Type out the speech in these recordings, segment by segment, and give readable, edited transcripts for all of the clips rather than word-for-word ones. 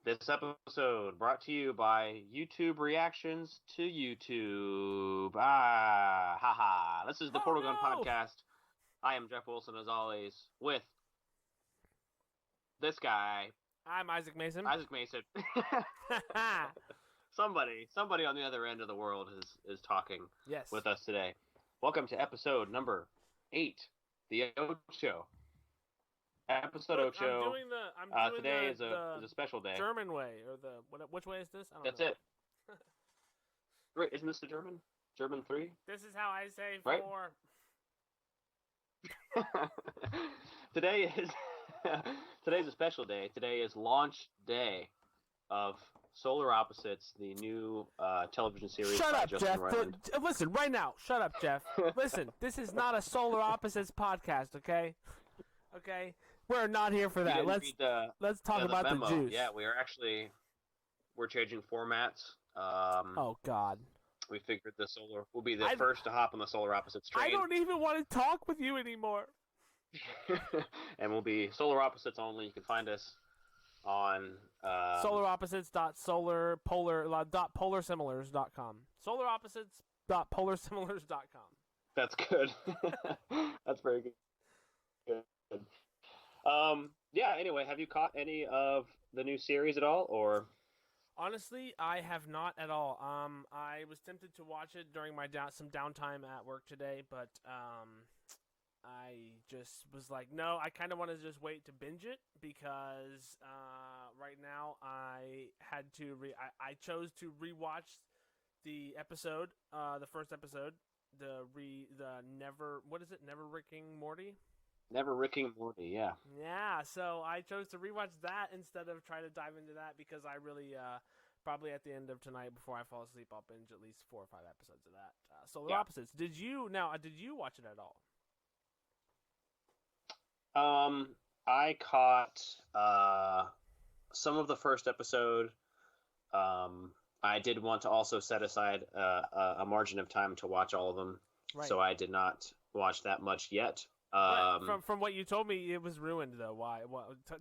This episode brought to you by YouTube Reactions to YouTube. Haha. This is the Portal Gun Podcast. I am Jeff Wilson, as always, with this guy. I'm Isaac Mason. Somebody on the other end of the world is talking with us today. Welcome to episode number 8, the Ocho. Episode Ocho. I'm doing today is a special day. German way, or which way is this? I don't That's know. it. Wait, isn't this the German? German 3? This is how I say right? 4. Today's a special day. Today is launch day of Solar Opposites, the new television series. Shut by up, Justin Jeff. Roiland. Listen, right now. Shut up, Jeff. Listen, this is not a Solar Opposites podcast, okay? Okay? We're not here for that. Let's talk about the juice. Yeah, we're changing formats. Oh God. We figured we'll be the first to hop on the Solar Opposites train. I don't even want to talk with you anymore. And we'll be Solar Opposites only. You can find us on solaropposites.polarsimilars.com. Solaropposites.polarsimilars.com. That's good. That's very good. Yeah, anyway, have you caught any of the new series at all, or? Honestly, I have not at all. I was tempted to watch it during my some downtime at work today, but I just was like, no, I kind of want to just wait to binge it because right now I had to I chose to rewatch the episode, the first episode, Never Ricking Morty. Never Ricking Morty, yeah. Yeah, so I chose to rewatch that instead of trying to dive into that because I really probably at the end of tonight before I fall asleep I'll binge at least 4 or 5 episodes of that. Solar Opposites. Did you watch it at all? I caught some of the first episode. I did want to also set aside a margin of time to watch all of them, so I did not watch that much yet. From what you told me, it was ruined though. Why?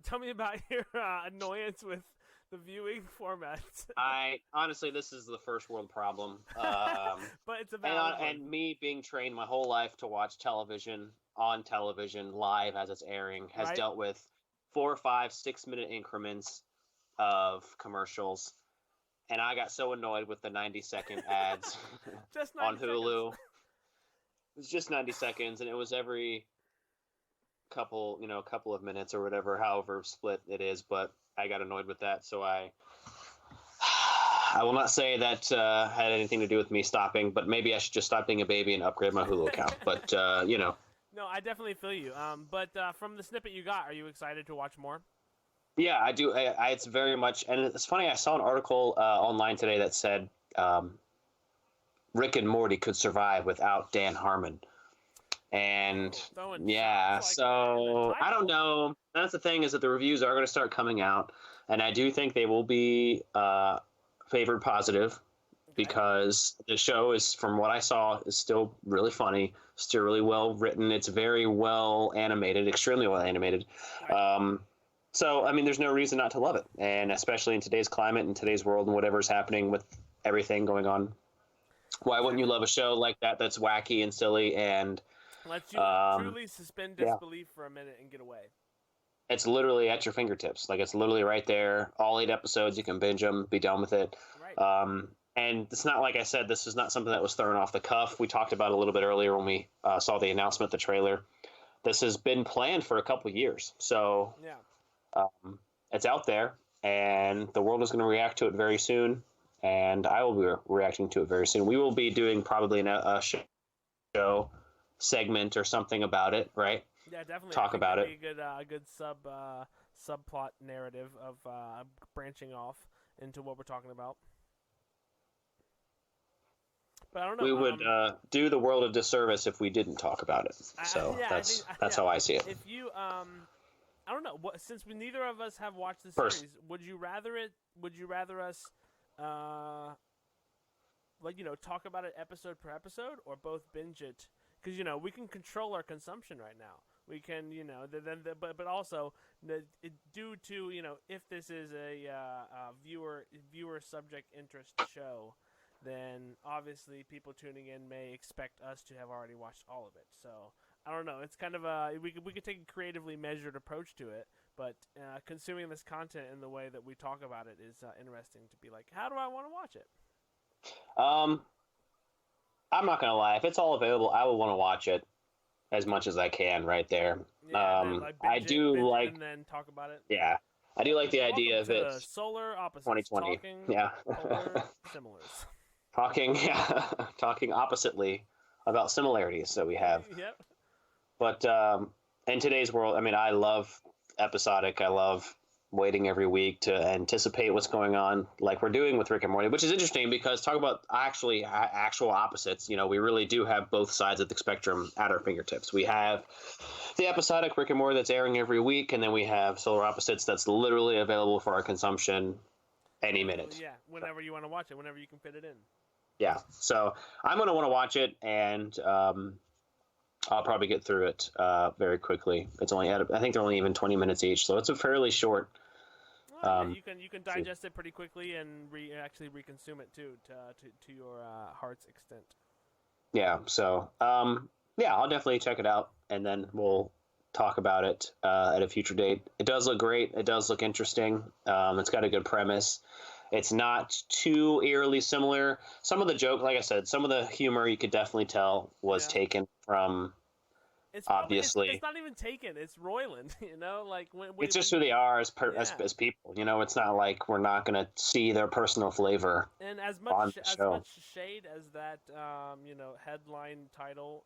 Tell me about your annoyance with the viewing format. Honestly, this is the first world problem. But it's about and me being trained my whole life to watch television on television live as it's airing has dealt with 4, 5, 6 minute increments of commercials, and I got so annoyed with the 90-second ads on Hulu. It was just 90 seconds, and it was every couple of minutes or whatever, however split it is. But I got annoyed with that, so I will not say that had anything to do with me stopping, but maybe I should just stop being a baby and upgrade my Hulu account. But No, I definitely feel you. But from the snippet you got, are you excited to watch more? Yeah, I do. It's very much, and it's funny. I saw an article online today that said Rick and Morty could survive without Dan Harmon. And so I don't know. That's the thing, is that the reviews are going to start coming out, and I do think they will be favored positive because the show is, from what I saw, is still really funny, still really well written. It's very well animated, extremely well animated. So, I mean, there's no reason not to love it, and especially in today's climate and today's world and whatever's happening with everything going on. Why wouldn't you love a show like that that's wacky and silly and lets you truly suspend disbelief for a minute and get away? It's literally at your fingertips. Like, it's literally right there. All 8 episodes, you can binge them, be done with it. Right. And it's not, like I said, this is not something that was thrown off the cuff. We talked about it a little bit earlier when we saw the announcement, the trailer. This has been planned for a couple of years. So it's out there, and the world is going to react to it very soon. And I will be reacting to it very soon. We will be doing probably a show segment or something about it, right? Yeah, definitely. Talk about it. Be a good subplot narrative of branching off into what we're talking about. But I don't know. We would do the world a disservice if we didn't talk about it. So that's how I see it. If you I don't know. Since neither of us have watched the series, would you rather us talk about it episode per episode, or both binge it? because we can control our consumption right now. We can, but also due to if this is a viewer subject interest show, then obviously people tuning in may expect us to have already watched all of it. So I don't know. It's kind of we could take a creatively measured approach to it, but consuming this content in the way that we talk about it is interesting to be like, how do I want to watch it? I'm not gonna lie. If it's all available, I will want to watch it as much as I can right there. Yeah, and then, I do binge like, it and then talk about it. yeah, I do like the Welcome idea of to it. Solar Opposites, 2020, talking yeah, polar similars. talking oppositely about similarities that we have. Yep. But in today's world, I mean, I love episodic. I love waiting every week to anticipate what's going on, like we're doing with Rick and Morty, which is interesting because talk about actual opposites. We really do have both sides of the spectrum at our fingertips. We have the episodic Rick and Morty that's airing every week, and then we have Solar Opposites that's literally available for our consumption any minute. Yeah, whenever you want to watch it, whenever you can fit it in. Yeah, so I'm going to want to watch it, and I'll probably get through it very quickly. It's only I think they're only even 20 minutes each, so it's a fairly short. Yeah, you can digest it pretty quickly and actually reconsume it too to your heart's extent. Yeah, so yeah, I'll definitely check it out, and then we'll talk about it at a future date. It does look great. It does look interesting. It's got a good premise. It's not too eerily similar. Some of the joke, like I said, some of the humor you could definitely tell was taken from. Obviously, it's not even taken. It's Roiland, like when it's just who they are as people. It's not like we're not gonna see their personal flavor. And as much shade as that headline title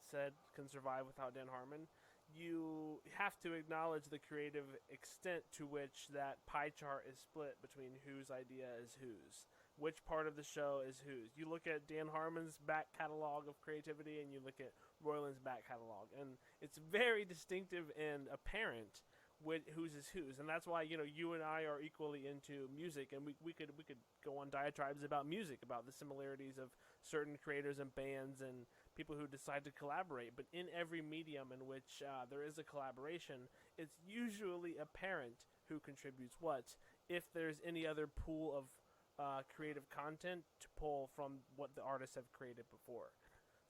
said can survive without Dan Harmon, you have to acknowledge the creative extent to which that pie chart is split between whose idea is whose. Which part of the show is whose? You look at Dan Harmon's back catalog of creativity, and you look at Roiland's back catalog, and it's very distinctive and apparent whose is whose, and that's why you and I are equally into music, and we could go on diatribes about music, about the similarities of certain creators and bands and people who decide to collaborate. But in every medium in which there is a collaboration, it's usually apparent who contributes what, if there's any other pool of creative content to pull from what the artists have created before.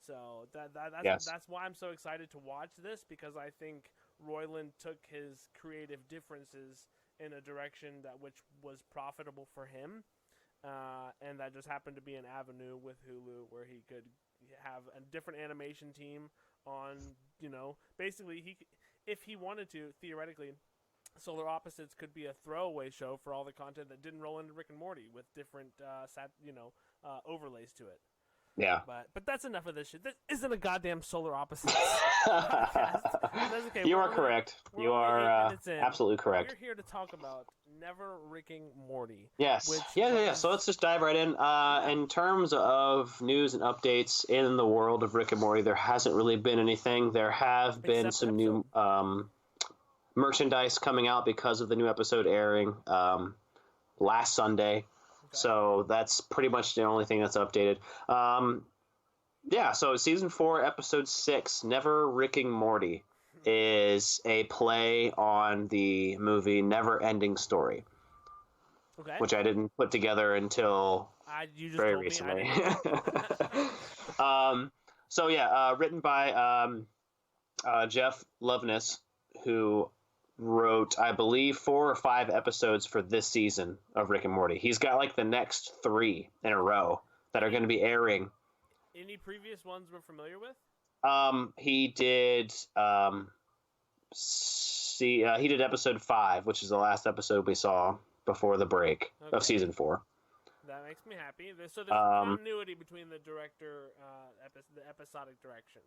So that's why I'm so excited to watch this, because I think Roiland took his creative differences in a direction which was profitable for him, and that just happened to be an avenue with Hulu where he could have a different animation team on, basically if he wanted to, theoretically, Solar Opposites could be a throwaway show for all the content that didn't roll into Rick and Morty with different overlays to it. Yeah. But that's enough of this shit. This isn't a goddamn Solar Opposites podcast. That's okay. You are correct. You are absolutely correct. We're here to talk about Never Ricking Morty. Yes. Yeah. So let's just dive right in. In terms of news and updates in the world of Rick and Morty, there hasn't really been anything. There have been some new merchandise coming out because of the new episode airing last Sunday. Okay. So that's pretty much the only thing that's updated. So season 4, episode 6, Never Ricking Morty, is a play on the movie Never Ending Story. Okay. Which I didn't put together until very recently. Written by Jeff Loveness, who wrote, I believe, 4 or 5 episodes for this season of Rick and Morty. He's got like the next 3 in a row that are going to be airing. Any previous ones we're familiar with? He did he did episode 5, which is the last episode we saw before the break of season 4. That makes me happy. So there's continuity between the director, the episodic direction.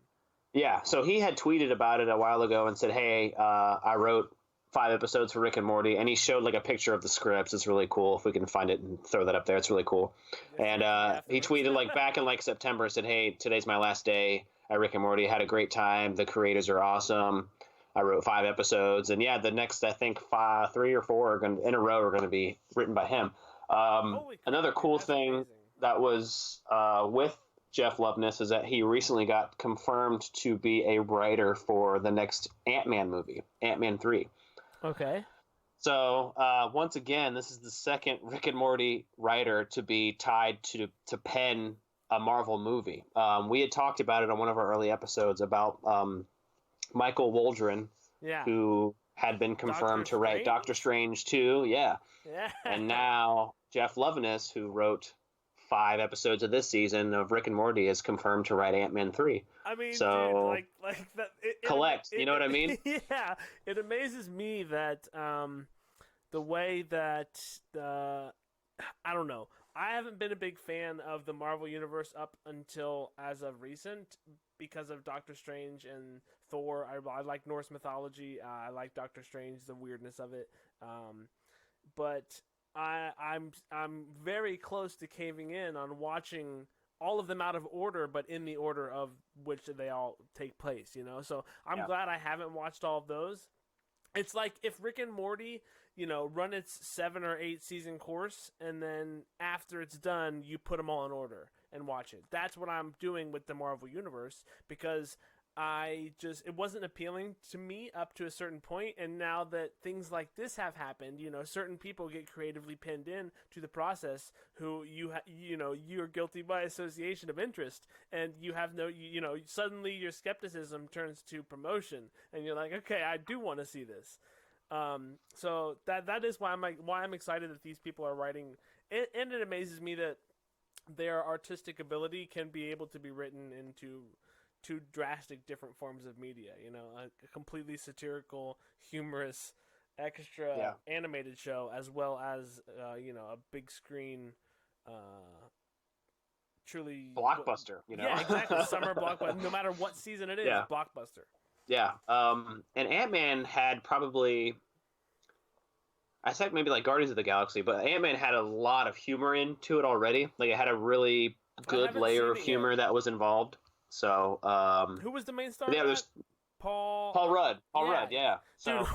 Yeah, so he had tweeted about it a while ago and said, hey, I wrote 5 episodes for Rick and Morty, and he showed like a picture of the scripts. It's really cool. If we can find it and throw that up there, it's really cool. And he tweeted like back in like September, said, hey, today's my last day at Rick and Morty. Had a great time. The creators are awesome. I wrote 5 episodes. And yeah, the next, I think 3 or 4 in a row are going to be written by him. Another cool thing that was with Jeff Loveness is that he recently got confirmed to be a writer for the next Ant-Man movie, Ant-Man 3. Okay. So once again, this is the second Rick and Morty writer to be tied to pen a Marvel movie. We had talked about it on one of our early episodes about Michael Waldron, Yeah. who had been confirmed to write Doctor Strange 2. Yeah. Yeah. And now Jeff Loveness, who wrote 5 episodes of this season of Rick and Morty, is confirmed to write Ant-Man 3. I mean, so, dude, like that. Collect, you know what I mean? Yeah, it amazes me that the way that I don't know. I haven't been a big fan of the Marvel Universe up until as of recent because of Doctor Strange and Thor. I like Norse mythology. I like Doctor Strange, the weirdness of it. But I'm very close to caving in on watching all of them out of order, but in the order of which they all take place, you know? So I'm glad I haven't watched all of those. It's like if Rick and Morty, you know, run its 7 or 8 season course, and then after it's done, you put them all in order and watch it. That's what I'm doing with the Marvel Universe, because it wasn't appealing to me up to a certain point, and now that things like this have happened, you know, certain people get creatively pinned in to the process who you're guilty by association of interest, and you have suddenly your skepticism turns to promotion, and you're like, okay, I do want to see this. So that is why I'm excited that these people are writing, and it amazes me that their artistic ability can be able to be written into two drastic different forms of media, you know, a completely satirical, humorous, extra animated show, as well as a big screen truly blockbuster, you know. Yeah, exactly. Summer blockbuster, no matter what season it is, blockbuster. Yeah. And Ant-Man had probably, I said maybe like Guardians of the Galaxy, but Ant-Man had a lot of humor into it already. Like it had a really good layer of humor that was involved. So, who was the main star? Yeah, there's Paul Rudd. Paul Rudd, yeah. So dude,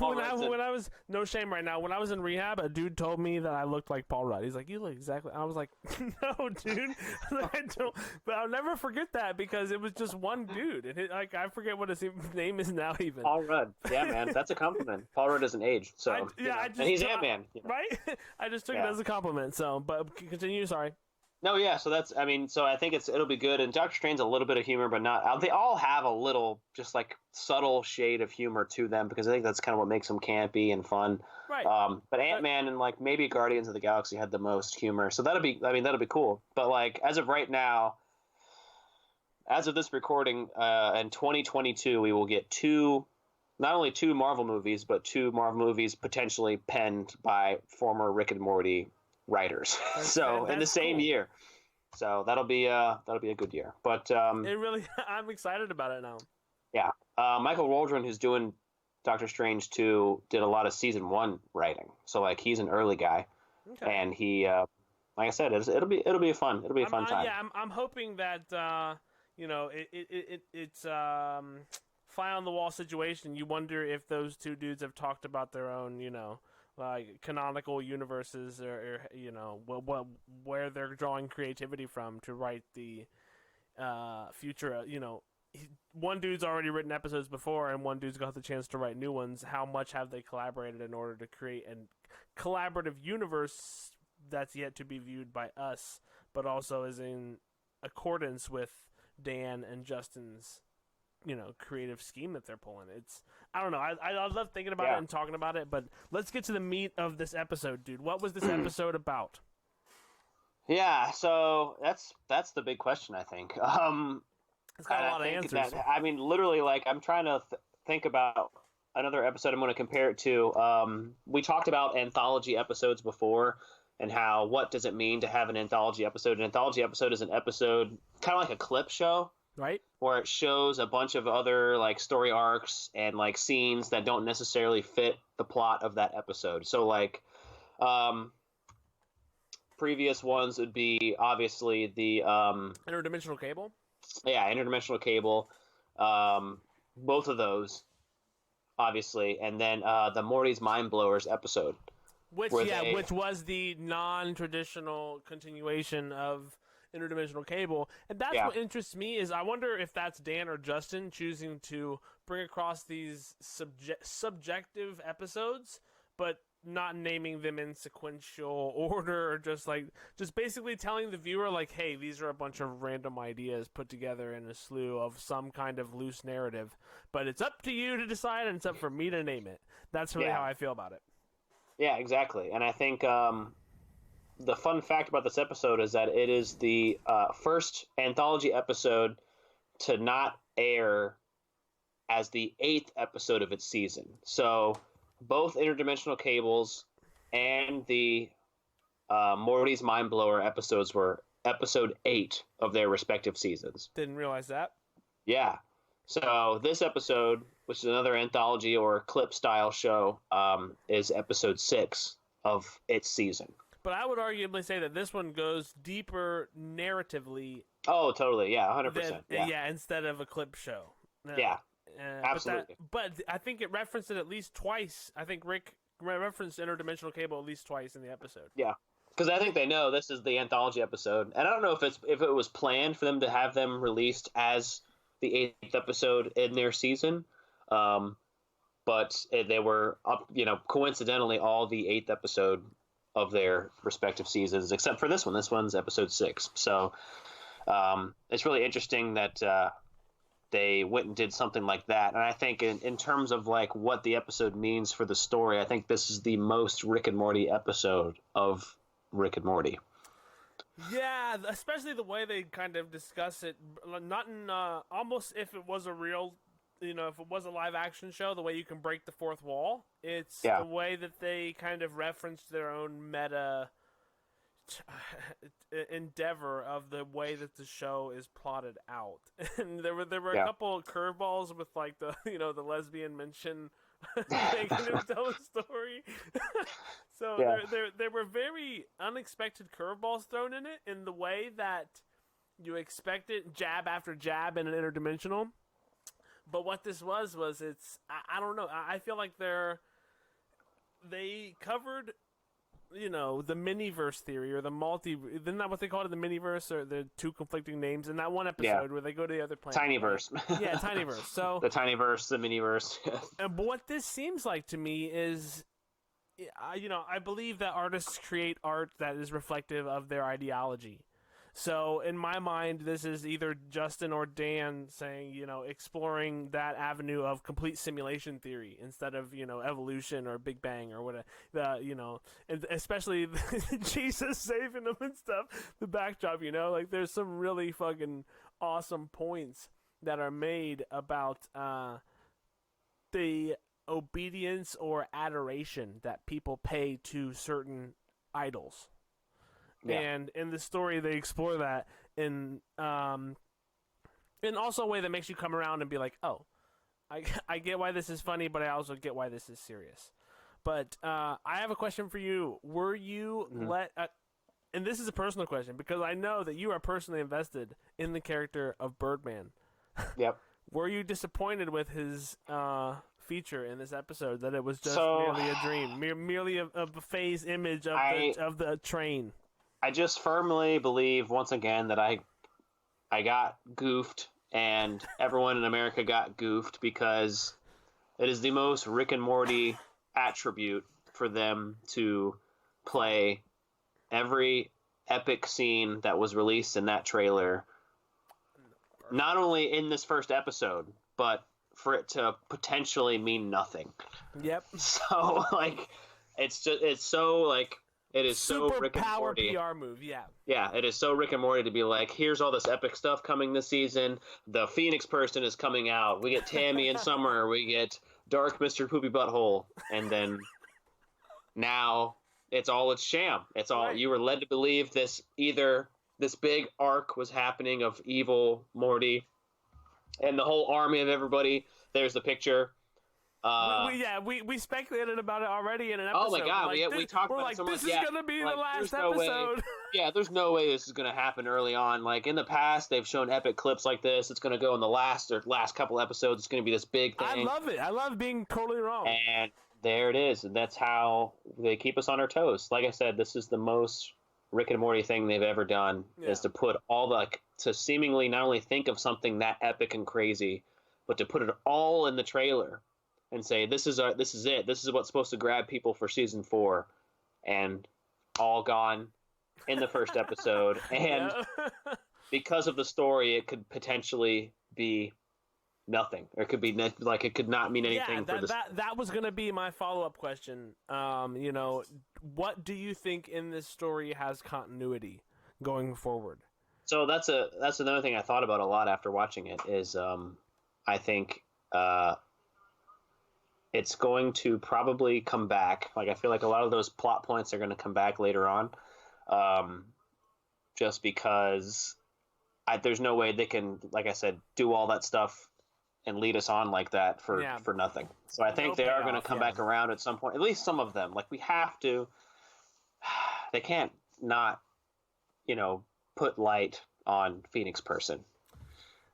when I was, no shame right now, when I was in rehab, a dude told me that I looked like Paul Rudd. He's like, you look exactly. I was like, no, dude. I don't. But I'll never forget that because it was just one dude, and I forget what his name is now. Even Paul Rudd. Yeah, man, that's a compliment. Paul Rudd doesn't age, so and he's Ant-Man, right? I just took it as a compliment. So, but continue. Sorry. No, yeah. So I think it'll be good. And Doctor Strange's a little bit of humor, but not. They all have a little, just like subtle shade of humor to them, because I think that's kind of what makes them campy and fun. Right. But Ant-Man and like maybe Guardians of the Galaxy had the most humor, so that'll be cool. But like as of right now, as of this recording, in 2022, we will get not only two Marvel movies, but 2 Marvel movies potentially penned by former Rick and Morty writers. So in the same year, so that'll be a good year. But I'm excited about it now. Yeah, Michael Waldron, who's doing Doctor Strange 2, did a lot of season 1 writing. So like he's an early guy, and he, like I said, it'll be a fun time. Yeah, I'm hoping that it's fly on the wall situation. You wonder if those 2 dudes have talked about their own, like canonical universes, or where they're drawing creativity from to write the future. One dude's already written episodes before, and one dude's got the chance to write new ones. How much have they collaborated in order to create a collaborative universe that's yet to be viewed by us, but also is in accordance with Dan and Justin's creative scheme that they're pulling. I don't know. I love thinking about it and talking about it, but let's get to the meat of this episode, dude. What was this episode about? Yeah, so that's the big question, I think. It's got a lot of answers. Literally, like, I'm trying to think about another episode I'm going to compare it to. We talked about anthology episodes before, and how, what does it mean to have an anthology episode? An anthology episode is an episode kind of like a clip show. Right. Where it shows a bunch of other like story arcs and like scenes that don't necessarily fit the plot of that episode. So like previous ones would be obviously the Interdimensional Cable. Yeah, Interdimensional Cable. Both of those, obviously, and then the Morty's Mind Blowers episode. Which was the non-traditional continuation of. interdimensional cable, and that's what interests me. Is I wonder if that's Dan or Justin choosing to bring across these subjective episodes, but not naming them in sequential order, or just basically telling the viewer like, hey, these are a bunch of random ideas put together in a slew of some kind of loose narrative, but it's up to you to decide, and it's up for me to name it. That's really how I feel about it. Yeah, exactly. And I think the fun fact about this episode is that it is the first anthology episode to not air as the 8th episode of its season. So both Interdimensional Cables and the Morty's Mind Blower episodes were episode 8 of their respective seasons. Didn't realize that. Yeah. So this episode, which is another anthology or clip style show, is episode 6 of its season. But I would arguably say that this one goes deeper narratively. Oh, totally. Yeah, 100%. Yeah, instead of a clip show. Yeah. Absolutely. But I think it referenced it at least twice. I think Rick referenced Interdimensional Cable at least twice in the episode. Yeah, because I think they know this is the anthology episode, and I don't know if it was planned for them to have them released as the 8th episode in their season, but they were coincidentally all the 8th episode of their respective seasons, except for this one. This one's episode 6. So it's really interesting that they went and did something like that. And I think in terms of like what the episode means for the story, I think this is the most Rick and Morty episode of Rick and Morty. Yeah, especially the way they kind of discuss it, not in almost if it was a real, if it was a live action show, the way you can break the fourth wall. It's the way that they kind of referenced their own meta endeavor of the way that the show is plotted out. And there were a couple of curveballs with like the the lesbian mention making him tell a story. So there were very unexpected curveballs thrown in it in the way that you expect it, jab after jab in an interdimensional. But what this was it's I don't know, I feel like they covered the miniverse theory or the isn't that what they called it, the miniverse, or the two conflicting names in that one episode where they go to the other planet? Tinyverse. Yeah, Tinyverse. So the Tinyverse, the miniverse. But what this seems like to me is, I believe that artists create art that is reflective of their ideology. So in my mind, this is either Justin or Dan saying, exploring that avenue of complete simulation theory instead of, evolution or Big Bang or whatever, and especially Jesus saving them and stuff, the backdrop, like there's some really fucking awesome points that are made about the obedience or adoration that people pay to certain idols. Yeah. And in the story, they explore that in also a way that makes you come around and be like, oh, I get why this is funny, but I also get why this is serious. But I have a question for you. Were you and this is a personal question, because I know that you are personally invested in the character of Birdman. Yep. Were you disappointed with his feature in this episode, that it was just merely a dream, merely a phase image of the train? I just firmly believe once again that I got goofed, and everyone in America got goofed, because it is the most Rick and Morty attribute for them to play every epic scene that was released in that trailer, not only in this first episode, but for it to potentially mean nothing. Yep. So it is super so Rick and Morty. PR move, yeah. Yeah, it is so Rick and Morty to be like, here's all this epic stuff coming this season. The Phoenix person is coming out. We get Tammy in summer. We get Dark Mr. Poopy Butthole. And then now it's sham. It's all, you were led to believe this big arc was happening of evil Morty and the whole army of everybody. There's the picture. We speculated about it already in an episode. Oh my god, we talked about it so much. This is gonna be the last episode. There's no way this is gonna happen early on. Like in the past, they've shown epic clips like this. It's gonna go in the last couple episodes. It's gonna be this big thing. I love it. I love being totally wrong. And there it is. And that's how they keep us on our toes. Like I said, this is the most Rick and Morty thing they've ever done Yeah. is to put all the to seemingly not only think of something that epic and crazy, but to put it all in the trailer and say this is it. This is what's supposed to grab people for season 4, and all gone in the first episode. And because of the story, it could potentially be nothing, or it could be like it could not mean anything for this. That was gonna be my follow-up question. You know, what do you think in this story has continuity going forward? So that's another thing I thought about a lot after watching it. Is I think it's going to probably come back. Like I feel like a lot of those plot points are going to come back later on, just because there's no way they can, like I said, do all that stuff and lead us on like that for nothing. So I think they are going to come back around at some point. At least some of them. Like we have to. They can't not, put light on Phoenix Person.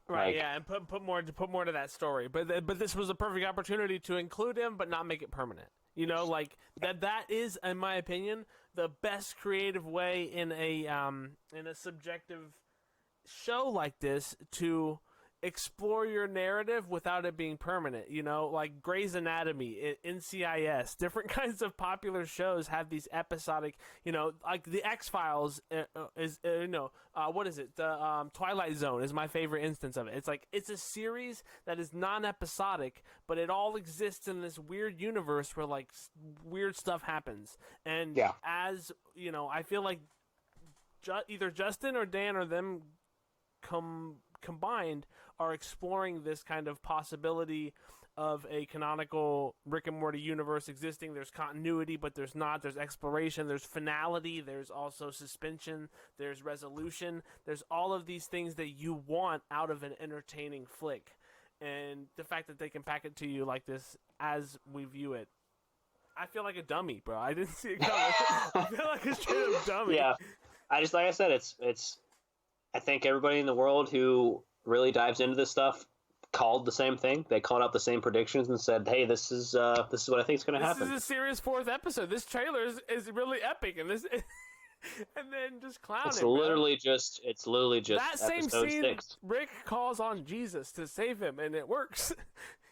Right, yeah, and put more to that story. But this was a perfect opportunity to include him, but not make it permanent. You know, like that is, in my opinion, the best creative way in a subjective show like this to explore your narrative without it being permanent. You know, like Grey's Anatomy, NCIS, different kinds of popular shows have these episodic. You know, like the X-Files is what is it? The Twilight Zone is my favorite instance of it. It's like it's a series that is non-episodic, but it all exists in this weird universe where like weird stuff happens. And as you know, I feel like either Justin or Dan or them combined are exploring this kind of possibility of a canonical Rick and Morty universe existing. There's continuity, but there's not. There's exploration. There's finality. There's also suspension. There's resolution. There's all of these things that you want out of an entertaining flick. And the fact that they can pack it to you like this as we view it, I feel like a dummy, bro. I didn't see it coming. I feel like a straight up dummy. Yeah. Like I said, it's I think everybody in the world who really dives into this stuff called the same thing. They called out the same predictions and said, "Hey, this is what I think is going to happen." This is a serious 4th episode. This trailer is really epic, and this, and then just clown it's it. Literally just that same episode scene. 6. Rick calls on Jesus to save him, and it works.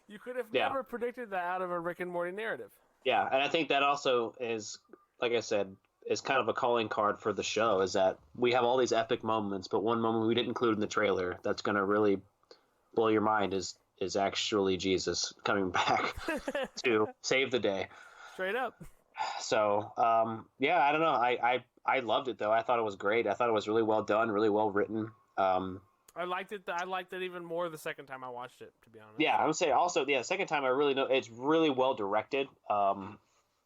You could have never predicted that out of a Rick and Morty narrative. Yeah, and I think that also is, like I said, is kind of a calling card for the show. Is that we have all these epic moments, but one moment we didn't include in the trailer that's going to really blow your mind is actually Jesus coming back to save the day. Straight up. So, I don't know. I loved it though. I thought it was great. I thought it was really well done, really well written. I liked it. I liked it even more the second time I watched it, to be honest. Yeah, I would say also, the second time I really know it's really well directed.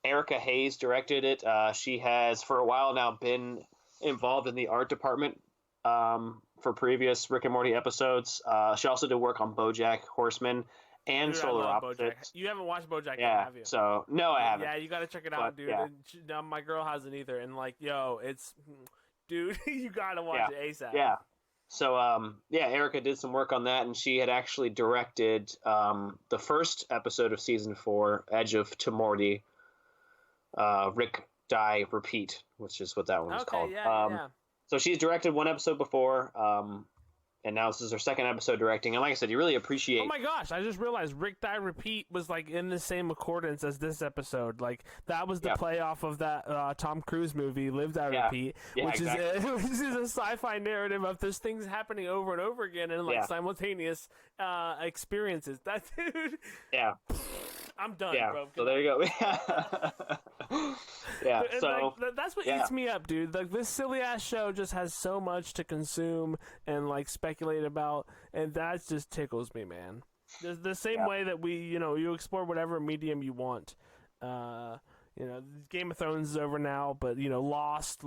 Erica Hayes directed it. She has for a while now been involved in the art department for previous Rick and Morty episodes. She also did work on BoJack Horseman and Solar Opposites. You haven't watched BoJack yet, have you? So no, I haven't. Yeah, you got to check it out, dude. Yeah. And my girl hasn't either. And like, it's, dude, you got to watch it ASAP. Yeah. So Erica did some work on that, and she had actually directed the first episode of season 4, Edge of Tomorty. Rick Die Repeat, which is what that one was called. So she's directed one episode before, and now this is her second episode directing. And like I said, you really appreciate. Oh my gosh! I just realized Rick Die Repeat was like in the same accordance as this episode. Like that was the play off of that Tom Cruise movie, Live Die Repeat, which is a sci-fi narrative of those things happening over and over again in like simultaneous experiences. That dude. Yeah. I'm done, bro. So there you go. Yeah. So like, that's what eats me up, dude. Like this silly ass show just has so much to consume and like speculate about, and that just tickles me, man. The same way that you explore whatever medium you want. Game of Thrones is over now, but Lost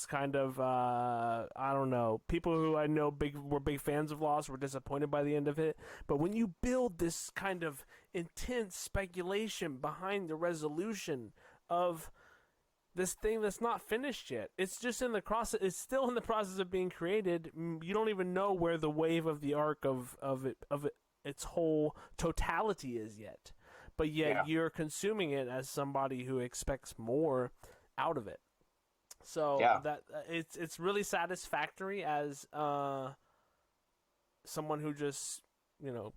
kind of I don't know. People who I know were big fans of Lost were disappointed by the end of it. But when you build this kind of intense speculation behind the resolution of this thing that's not finished yet, it's just in the process. It's still in the process of being created. You don't even know where the wave of the arc of its whole totality is yet. But yet you're consuming it as somebody who expects more out of it. So Yeah. that it's really satisfactory as someone who just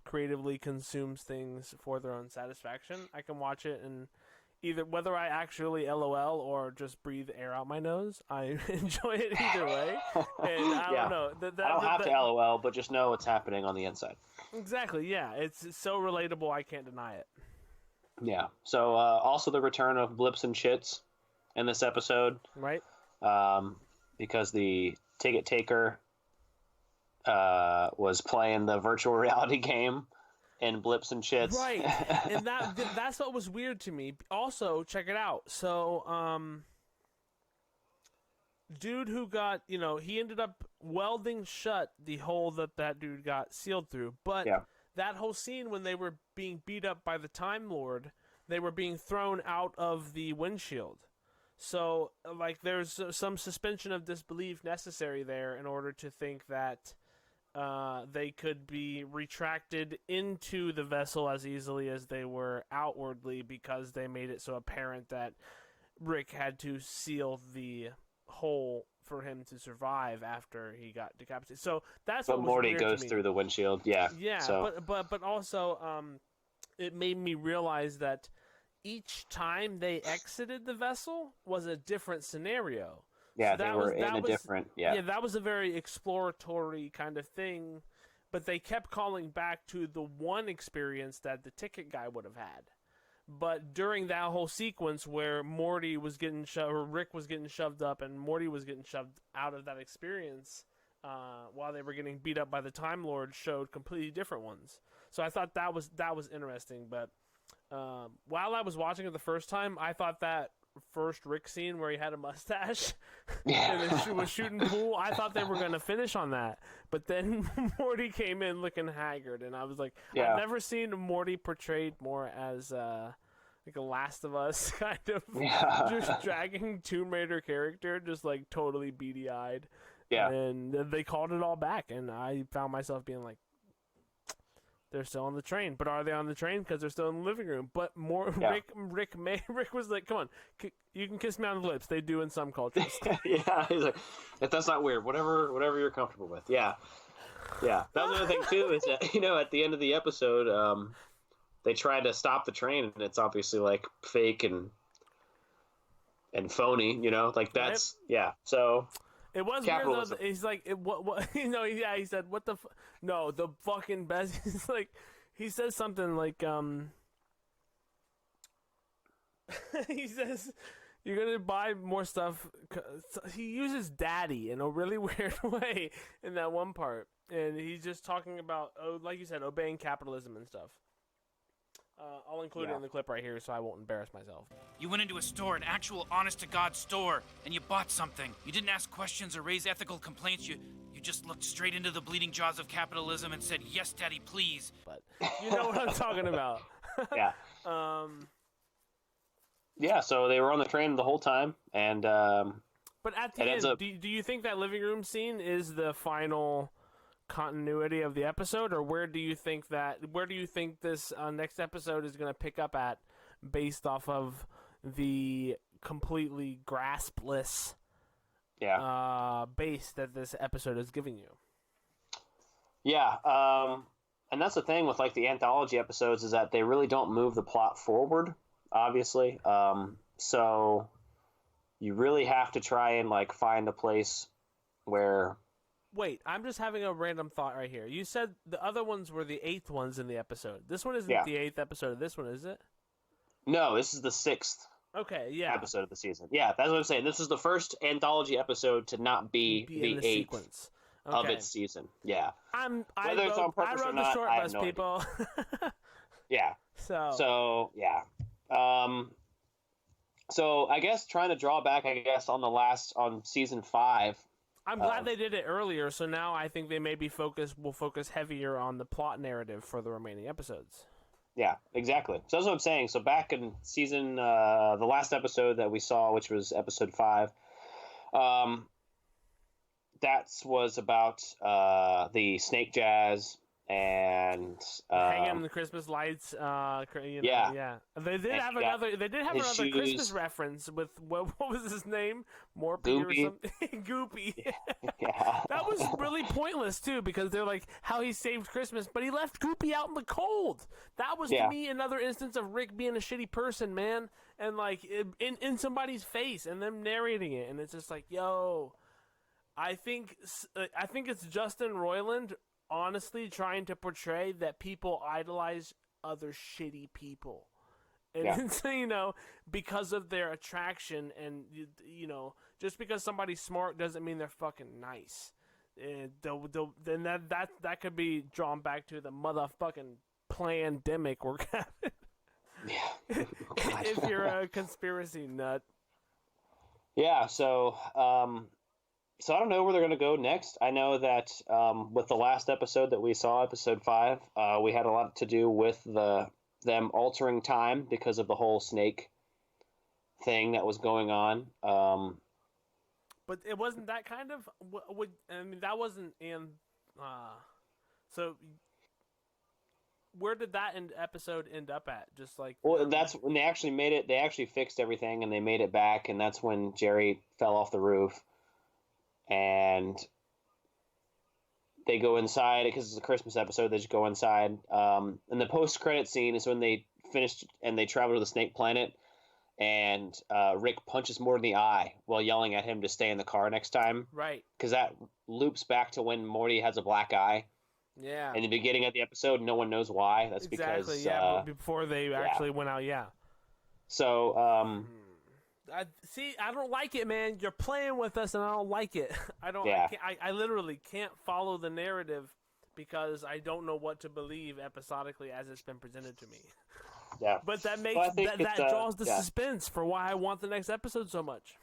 creatively consumes things for their own satisfaction. I can watch it and either whether I actually LOL or just breathe air out my nose, I enjoy it either way. And I Yeah. don't know. I don't have to LOL, but just know what's happening on the inside. Exactly. Yeah, it's so relatable. I can't deny it. Yeah. So also the return of Blips and Shits in this episode, Right. because the ticket taker was playing the virtual reality game in Blips and Shits. Right. And that's what was weird to me. Also, check it out. So, dude who got, he ended up welding shut the hole that dude got sealed through. But Yeah. that whole scene when they were being beat up by the Time Lord, they were being thrown out of the windshield. So, like, there's some suspension of disbelief necessary there in order to think that they could be retracted into the vessel as easily as they were outwardly, because they made it so apparent that Rick had to seal the hole for him to survive after he got decapitated. So that's But what was Morty weird goes to me. through the windshield. Yeah. Yeah, So. but also it made me realize that each time they exited the vessel was a different scenario. Yeah, So they were in a different. Yeah. that was a very exploratory kind of thing, but they kept calling back to the one experience that the ticket guy would have had. But during that whole sequence where Morty was getting shoved, or Rick was getting shoved up, and Morty was getting shoved out of that experience, while they were getting beat up by the Time Lord, showed completely different ones. So I thought that was interesting. But while I was watching it the first time, I thought that first Rick scene where he had a mustache and then was shooting pool, I thought they were going to finish on that. But then Morty came in looking haggard, and I was like, I've never seen Morty portrayed more as like a Last of Us kind of just dragging Tomb Raider character, just like totally beady-eyed. Yeah. And they called it all back, and I found myself being like, they're still on the train. But are they on the train? Because they're still in the living room. But Rick was like, come on, you can kiss me on the lips. They do in some cultures. Yeah, he's like, if that's not weird, whatever you're comfortable with. Yeah. That was another thing too, is that at the end of the episode, they tried to stop the train, and it's obviously like fake and phony. Like that's So. It was weird though. He's like, what? He said, what the? No, the fucking best. He's like, he says something like, he says, you're gonna buy more stuff. He uses "daddy" in a really weird way in that one part, and he's just talking about, like you said, obeying capitalism and stuff. I'll include it in the clip right here so I won't embarrass myself. You went into a store, an actual honest-to-God store, and you bought something. You didn't ask questions or raise ethical complaints. You just looked straight into the bleeding jaws of capitalism and said, yes, Daddy, please. But you know what I'm talking about. Yeah. Yeah, so they were on the train the whole time, and but at the end, do you think that living room scene is the final continuity of the episode, or where do you think this next episode is going to pick up at, based off of the completely graspless base that this episode is giving you? And that's the thing with like the anthology episodes, is that they really don't move the plot forward, obviously. So you really have to try and like find a place where. Wait, I'm just having a random thought right here. You said the other ones were the 8th ones in the episode. This one isn't the 8th episode of this one, is it? No, this is the 6th. Okay, yeah. Episode of the season. Yeah, that's what I'm saying. This is the first anthology episode to not be the 8th sequence of its season. Yeah. I Whether it's on purpose or not, short I have bus, no people. Yeah. So yeah. So I guess trying to draw back, on season 5. I'm glad they did it earlier, so now I think they will focus heavier on the plot narrative for the remaining episodes. Yeah, exactly. So that's what I'm saying. So back in season, the last episode that we saw, which was episode 5, that was about the snake jazz and hanging the Christmas lights. Yeah. They did have another. They did have another shoes. Christmas reference with what was his name? Morpy or Goopy. something. Goopy. Yeah. That was really pointless too, because they're like how he saved Christmas, but he left Goopy out in the cold. That was to me another instance of Rick being a shitty person, man, and like in somebody's face and them narrating it, and it's just like, yo, I think it's Justin Roiland honestly trying to portray that people idolize other shitty people, and because of their attraction, and just because somebody's smart doesn't mean they're fucking nice. And then that could be drawn back to the motherfucking pandemic we're having. Yeah. If you're a conspiracy nut. Yeah. So so I don't know where they're going to go next. I know that with the last episode that we saw, episode 5, we had a lot to do with them altering time because of the whole snake thing that was going on. But it wasn't that kind of. That wasn't in. So where did that episode end up at? Just like. Well, that's when they actually made it. They actually fixed everything and they made it back, and that's when Jerry fell off the roof. And they go inside because it's a Christmas episode. They just go inside. And the post-credit scene is when they finished and they travel to the Snake Planet. And Rick punches Morty in the eye while yelling at him to stay in the car next time. Right. Because that loops back to when Morty has a black eye. Yeah. In the beginning of the episode, no one knows why. That's because before they actually went out. Yeah. So. I don't like it, man. You're playing with us, and I don't like it. I don't. Yeah. I literally can't follow the narrative because I don't know what to believe episodically as it's been presented to me. Yeah. But that makes that draws the suspense for why I want the next episode so much.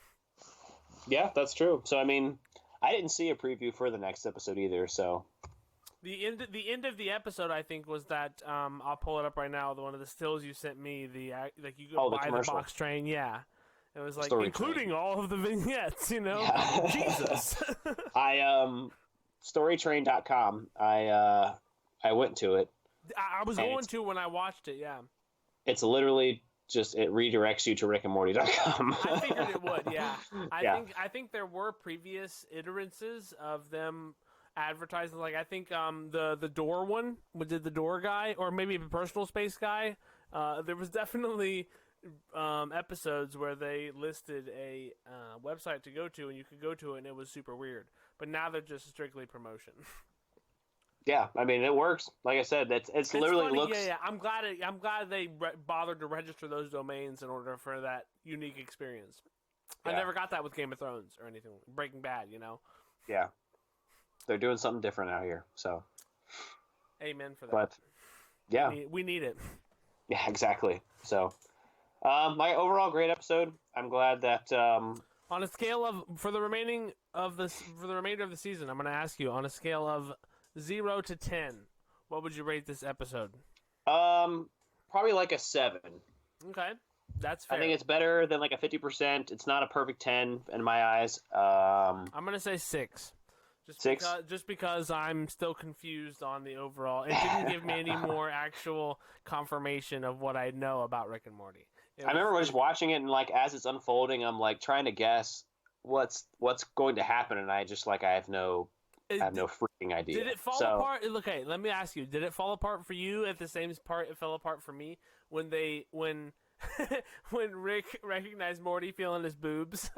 Yeah, that's true. So I mean, I didn't see a preview for the next episode either. So the end of the episode, I think, was that I'll pull it up right now. One of the stills you sent me. Like you go buy the box train. Yeah. It was like including all of the vignettes, Yeah. Jesus. Storytrain.com. I went to it. I was going to when I watched it. Yeah. It's literally just it redirects you to rickandmorty.com. I figured it would. Yeah. I think there were previous iterances of them advertising. Like I think the door one, did the door guy, or maybe the personal space guy. There was definitely. Episodes where they listed a website to go to, and you could go to it, and it was super weird. But now they're just strictly promotion. Yeah, I mean it works. Like I said, it's literally funny. looks. Yeah. I'm glad they bothered to register those domains in order for that unique experience. Yeah. I never got that with Game of Thrones or anything. Breaking Bad, Yeah, they're doing something different out here. So, amen for that. But yeah, we need it. Yeah, exactly. So. My overall great episode. I'm glad that on a scale of for the remainder of the season, I'm going to ask you on a scale of 0 to 10, what would you rate this episode? Probably like a 7. Okay, that's fair. I think it's better than like a 50%. It's not a perfect 10 in my eyes. I'm going to say 6. Just because I'm still confused on the overall. It didn't give me any more actual confirmation of what I know about Rick and Morty. I remember just watching it and like as it's unfolding, I'm like trying to guess what's going to happen, and I have no freaking idea. Did it fall apart? Okay, let me ask you: did it fall apart for you at the same part it fell apart for me when when Rick recognized Morty feeling his boobs?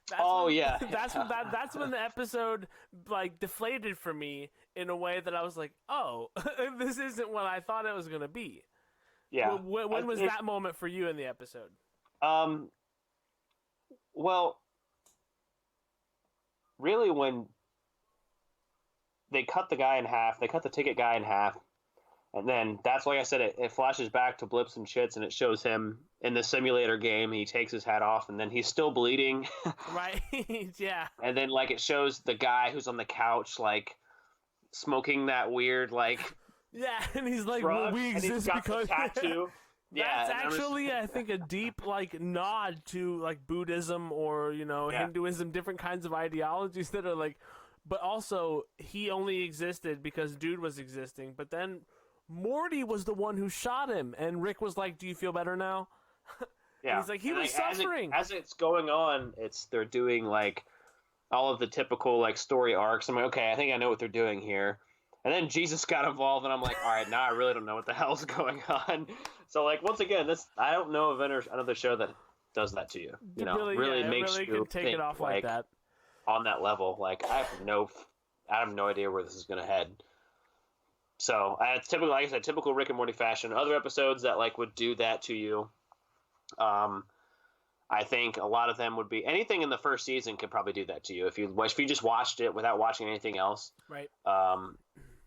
That's when the episode like deflated for me in a way that I was like, oh, this isn't what I thought it was gonna be. Yeah. When was that moment for you in the episode? Well, really when they cut the guy in half, they cut the ticket guy in half, and then that's like I said, it flashes back to Blips and Chits, and it shows him in the simulator game. He takes his hat off, and then he's still bleeding. Right. Yeah. And then like it shows the guy who's on the couch like smoking that weird like. Yeah, and he's like, well, we exist because tattoo. Yeah, that's actually, I think, a deep like nod to like Buddhism or Hinduism, different kinds of ideologies that are like but also he only existed because dude was existing. But then Morty was the one who shot him, and Rick was like, "Do you feel better now?" Yeah, he's like, he was suffering. As it's going on, they're doing like all of the typical like story arcs. I'm like, okay, I think I know what they're doing here. And then Jesus got involved, and I'm like, all right, now I really don't know what the hell's going on. So like once again, I don't know of another show that does that to you. You know, really makes you can take think, it off like that. On that level, like I have no idea where this is going to head. So it's typical, like I said, typical Rick and Morty fashion. Other episodes that like would do that to you. I think a lot of them would be anything in the first season could probably do that to you if you just watched it without watching anything else. Right.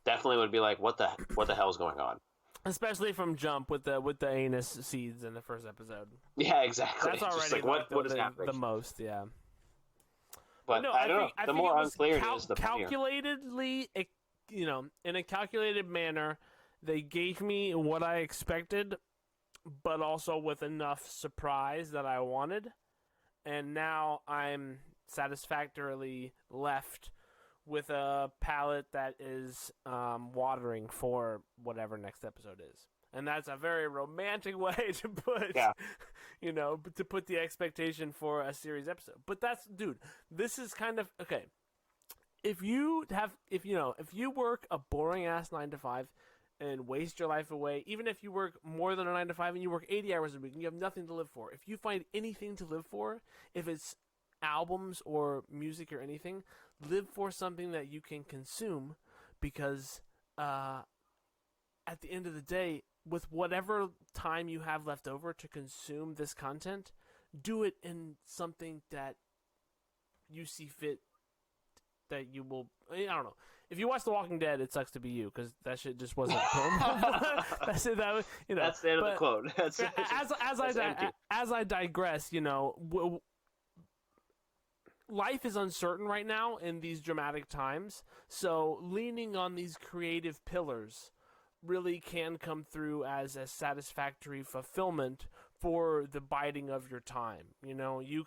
Definitely would be like, what the hell is going on? Especially from jump with the anus seeds in the first episode. Yeah, exactly. That's already just like what is happening the most, yeah. But no, I don't know. The more unclear it is, the funnier. Calculatedly, in a calculated manner, they gave me what I expected, but also with enough surprise that I wanted, and now I'm satisfactorily left with a palate that is watering for whatever next episode is. And that's a very romantic way to put, to put the expectation for a series episode. But this is kind of, okay. If you work a boring ass 9 to 5 and waste your life away, even if you work more than a 9 to 5 and you work 80 hours a week and you have nothing to live for, if you find anything to live for, if it's albums or music or anything, live for something that you can consume, because at the end of the day, with whatever time you have left over to consume this content, do it in something that you see fit, that you will, I don't know. If you watch The Walking Dead, it sucks to be you, because that shit just wasn't that's it. That's the end of the quote. As I digress, life is uncertain right now in these dramatic times, so leaning on these creative pillars really can come through as a satisfactory fulfillment for the biding of your time. You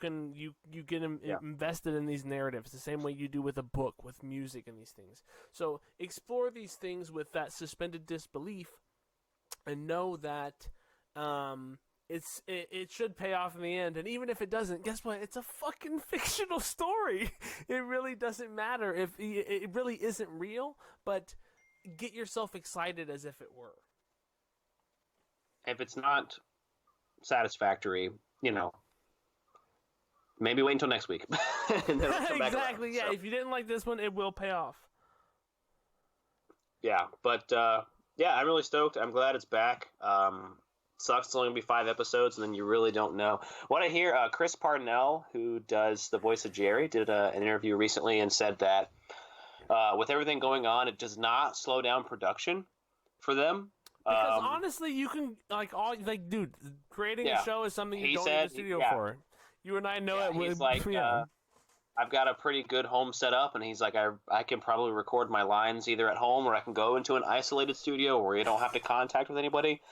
get invested in these narratives the same way you do with a book, with music, and these things. So explore these things with that suspended disbelief, and know that it should pay off in the end. And even if it doesn't, guess what? It's a fucking fictional story. It really doesn't matter if it really isn't real, but get yourself excited as if it were. If it's not satisfactory, maybe wait until next week. And then come back exactly. around, yeah. so. If you didn't like this one, it will pay off. Yeah, but I'm really stoked. I'm glad it's back. Sucks it's only gonna be 5 episodes, and then you really don't know. What I hear, Chris Parnell, who does the voice of Jerry, did an interview recently and said that with everything going on, it does not slow down production for them. Because honestly, you can dude, creating a show is something you don't need a studio for. You and I know it. He's like, I've got a pretty good home set up, and he's like, I can probably record my lines either at home, or I can go into an isolated studio where you don't have to contact with anybody.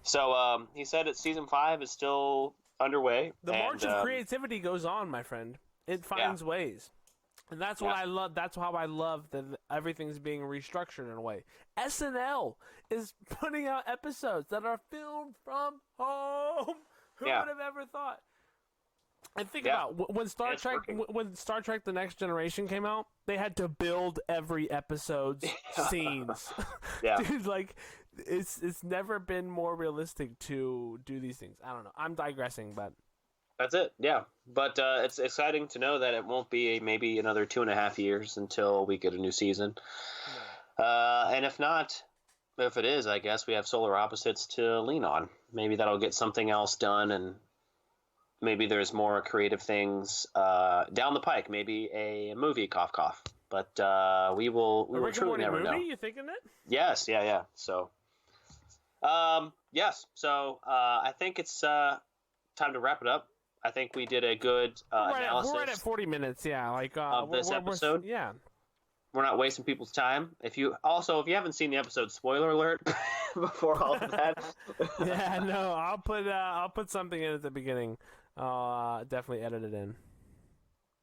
So he said that season 5 is still underway. The march of creativity goes on, my friend. It finds ways. And that's what I love. That's how I love that everything's being restructured in a way. SNL is putting out episodes that are filmed from home. Who would have ever thought? And think about when Star Trek The Next Generation came out, they had to build every episode's scenes. Dude, it's never been more realistic to do these things. I don't know. I'm digressing, but that's it. Yeah, but it's exciting to know that it won't be maybe another 2.5 years until we get a new season. And if not, if it is, I guess we have Solar Opposites to lean on. Maybe that'll get something else done, and maybe there's more creative things down the pike. Maybe a movie, cough, cough. But we will truly never know. You thinking it? Yes, yeah. So, yes. So I think it's time to wrap it up. I think we did a good analysis. We're right at 40 minutes, of this episode. Yeah. We're not wasting people's time. If you haven't seen the episode, spoiler alert before all of that. Yeah, no, I'll put something in at the beginning. Definitely edit it in.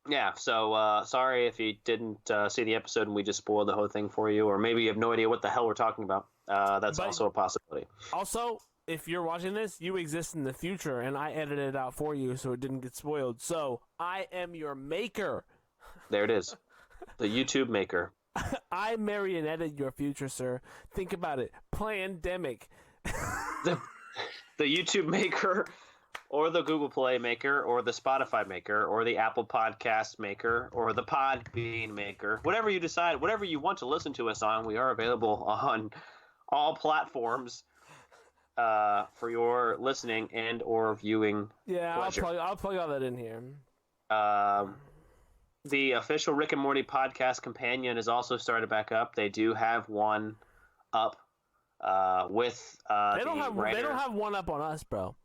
Yeah, so sorry if you didn't see the episode and we just spoiled the whole thing for you, or maybe you have no idea what the hell we're talking about. That's But also a possibility. also, if you're watching this, you exist in the future, and I edited it out for you so it didn't get spoiled. So I am your maker. There it is. The YouTube maker. I marionetted your future, sir. Think about it. Plandemic. The YouTube maker, or the Google Play maker, or the Spotify maker, or the Apple Podcast maker, or the Podbean maker. Whatever you decide, whatever you want to listen to us on, we are available on all platforms for your listening and or viewing Yeah, pleasure. I'll plug all that in here. The official Rick and Morty podcast companion is also started back up. They do have one up with They don't have one up on us, bro.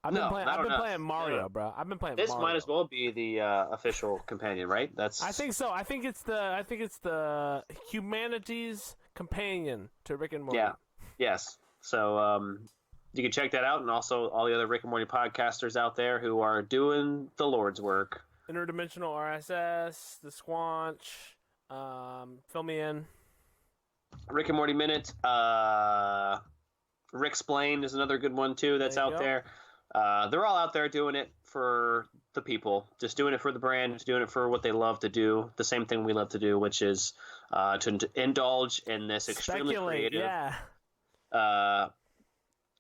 I've been playing Mario, No. bro. I've been playing This Mario. might as well be the official companion, right? I think so. I think it's the humanity's companion to Rick and Morty. Yeah. Yes. So you can check that out, and also all the other Rick and Morty podcasters out there who are doing the Lord's work. Interdimensional RSS, the Squanch, fill me in. Rick and Morty Minute. Rick Explained is another good one too that's out there. They're all out there doing it for the people, just doing it for the brand, just doing it for what they love to do. The same thing we love to do, which is to indulge in this extremely creative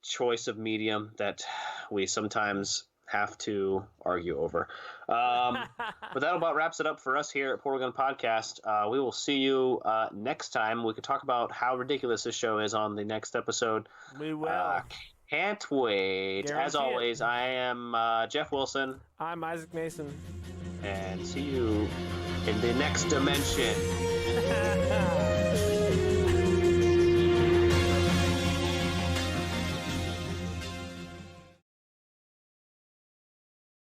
choice of medium that we sometimes have to argue over. But that about wraps it up for us here at Portal Gun Podcast. We will see you next time. We could talk about how ridiculous this show is on the next episode. We will. Can't wait. Guarantee As always, I am Jeff Wilson. I'm Isaac Mason. And see you in the next dimension.